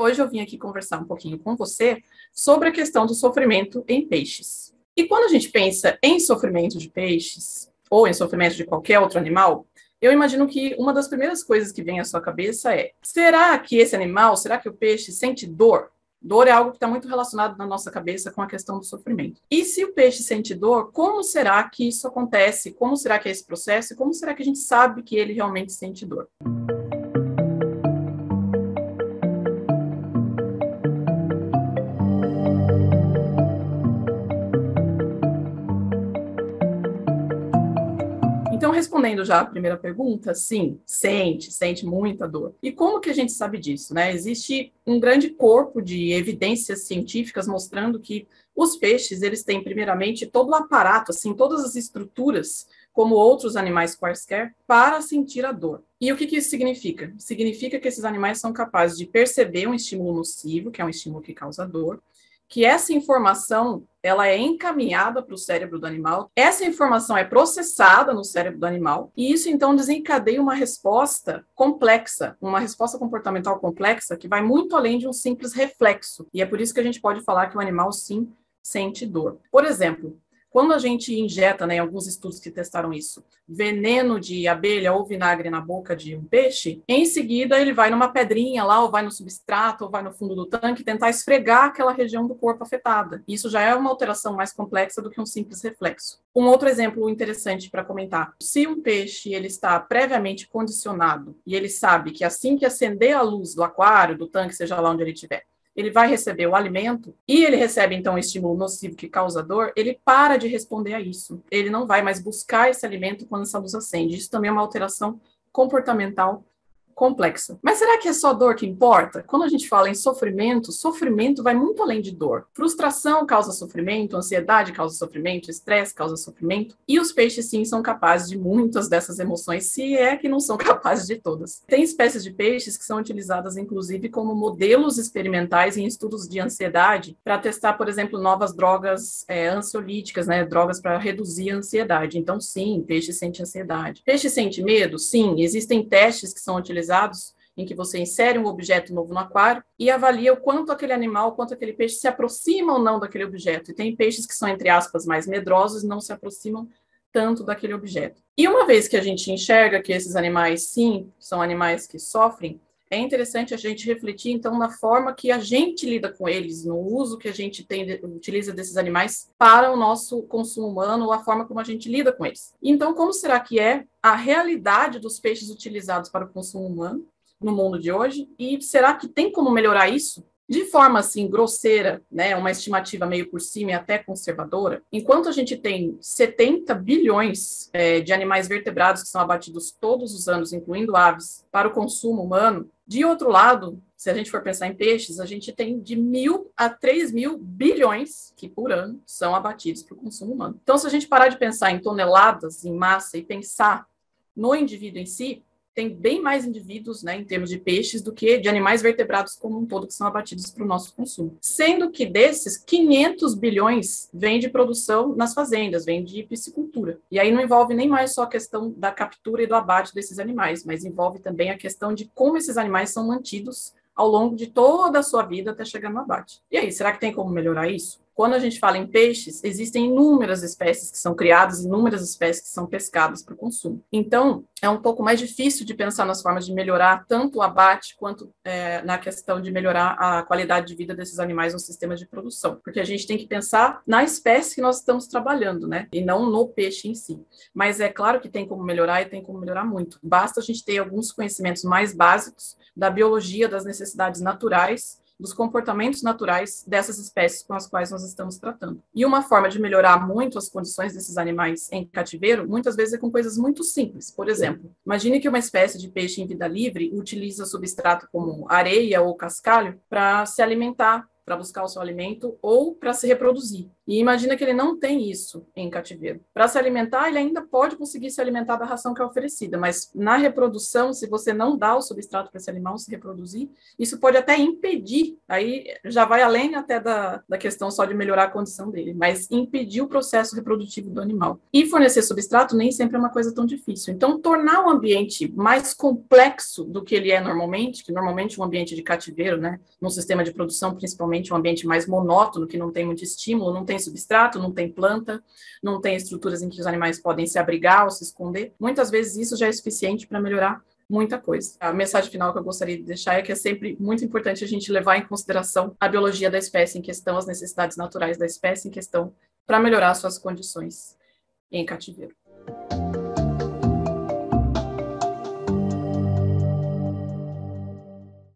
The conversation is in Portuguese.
hoje eu vim aqui conversar um pouquinho com você sobre a questão do sofrimento em peixes. E quando a gente pensa em sofrimento de peixes, ou em sofrimento de qualquer outro animal, eu imagino que uma das primeiras coisas que vem à sua cabeça é: será que esse animal, será que o peixe sente dor? Dor é algo que está muito relacionado na nossa cabeça com a questão do sofrimento. E se o peixe sente dor, como será que isso acontece? Como será que é esse processo? E como será que a gente sabe que ele realmente sente dor? Então, respondendo já a primeira pergunta, sim, sente muita dor. E como que a gente sabe disso, né? Existe um grande corpo de evidências científicas mostrando que os peixes, eles têm, primeiramente, todo o aparato, assim, todas as estruturas, como outros animais quaisquer, para sentir a dor. E o que isso significa? Significa que esses animais são capazes de perceber um estímulo nocivo, que é um estímulo que causa dor, que essa informação ela é encaminhada para o cérebro do animal, essa informação é processada no cérebro do animal, e isso então desencadeia uma resposta complexa, uma resposta comportamental complexa que vai muito além de um simples reflexo. E é por isso que a gente pode falar que o animal sim sente dor. Por exemplo, quando a gente injeta, né, em alguns estudos que testaram isso, veneno de abelha ou vinagre na boca de um peixe, em seguida ele vai numa pedrinha lá, ou vai no substrato, ou vai no fundo do tanque, tentar esfregar aquela região do corpo afetada. Isso já é uma alteração mais complexa do que um simples reflexo. Um outro exemplo interessante para comentar: se um peixe ele está previamente condicionado e ele sabe que assim que acender a luz do aquário, do tanque, seja lá onde ele estiver, ele vai receber o alimento, e ele recebe, então, um estímulo nocivo que causa dor, ele para de responder a isso. Ele não vai mais buscar esse alimento quando essa luz acende. Isso também é uma alteração comportamental complexa. Mas será que é só dor que importa? Quando a gente fala em sofrimento, sofrimento vai muito além de dor. Frustração causa sofrimento, ansiedade causa sofrimento, estresse causa sofrimento, e os peixes sim são capazes de muitas dessas emoções, se é que não são capazes de todas. Tem espécies de peixes que são utilizadas inclusive como modelos experimentais em estudos de ansiedade para testar, por exemplo, novas drogas ansiolíticas, né, drogas para reduzir a ansiedade. Então sim, peixe sente ansiedade. Peixe sente medo? Sim, existem testes que são utilizados em que você insere um objeto novo no aquário e avalia o quanto aquele animal, quanto aquele peixe se aproxima ou não daquele objeto. E tem peixes que são, entre aspas, mais medrosos e não se aproximam tanto daquele objeto. E uma vez que a gente enxerga que esses animais, sim, são animais que sofrem, é interessante a gente refletir, então, na forma que a gente lida com eles, no uso que a gente utiliza desses animais para o nosso consumo humano, ou a forma como a gente lida com eles. Então, como será que é a realidade dos peixes utilizados para o consumo humano no mundo de hoje? E será que tem como melhorar isso? De forma, assim, grosseira, né, uma estimativa meio por cima e até conservadora, enquanto a gente tem 70 bilhões de animais vertebrados que são abatidos todos os anos, incluindo aves, para o consumo humano, de outro lado, se a gente for pensar em peixes, a gente tem de 1.000 a 3.000 bilhões que por ano são abatidos para o consumo humano. Então, se a gente parar de pensar em toneladas, em massa, e pensar no indivíduo em si, tem bem mais indivíduos, né, em termos de peixes, do que de animais vertebrados como um todo que são abatidos para o nosso consumo. Sendo que desses, 500 bilhões vêm de produção nas fazendas, vêm de piscicultura. E aí não envolve nem mais só a questão da captura e do abate desses animais, mas envolve também a questão de como esses animais são mantidos ao longo de toda a sua vida até chegar no abate. E aí, será que tem como melhorar isso? Quando a gente fala em peixes, existem inúmeras espécies que são criadas, inúmeras espécies que são pescadas para o consumo. Então, é um pouco mais difícil de pensar nas formas de melhorar tanto o abate quanto na questão de melhorar a qualidade de vida desses animais no sistema de produção. Porque a gente tem que pensar na espécie que nós estamos trabalhando, né? E não no peixe em si. Mas é claro que tem como melhorar e tem como melhorar muito. Basta a gente ter alguns conhecimentos mais básicos da biologia, das necessidades naturais, dos comportamentos naturais dessas espécies com as quais nós estamos tratando. E uma forma de melhorar muito as condições desses animais em cativeiro, muitas vezes é com coisas muito simples. Por exemplo, imagine que uma espécie de peixe em vida livre utiliza substrato como areia ou cascalho para se alimentar, para buscar o seu alimento ou para se reproduzir. E imagina que ele não tem isso em cativeiro. Para se alimentar, ele ainda pode conseguir se alimentar da ração que é oferecida, mas na reprodução, se você não dá o substrato para esse animal se reproduzir, isso pode até impedir, aí já vai além até da questão só de melhorar a condição dele, mas impedir o processo reprodutivo do animal. E fornecer substrato nem sempre é uma coisa tão difícil. Então, tornar o ambiente mais complexo do que ele é normalmente, que normalmente um ambiente de cativeiro, né, num sistema de produção, principalmente um ambiente mais monótono, que não tem muito estímulo, não tem substrato, não tem planta, não tem estruturas em que os animais podem se abrigar ou se esconder. Muitas vezes isso já é suficiente para melhorar muita coisa. A mensagem final que eu gostaria de deixar é que é sempre muito importante a gente levar em consideração a biologia da espécie em questão, as necessidades naturais da espécie em questão, para melhorar suas condições em cativeiro.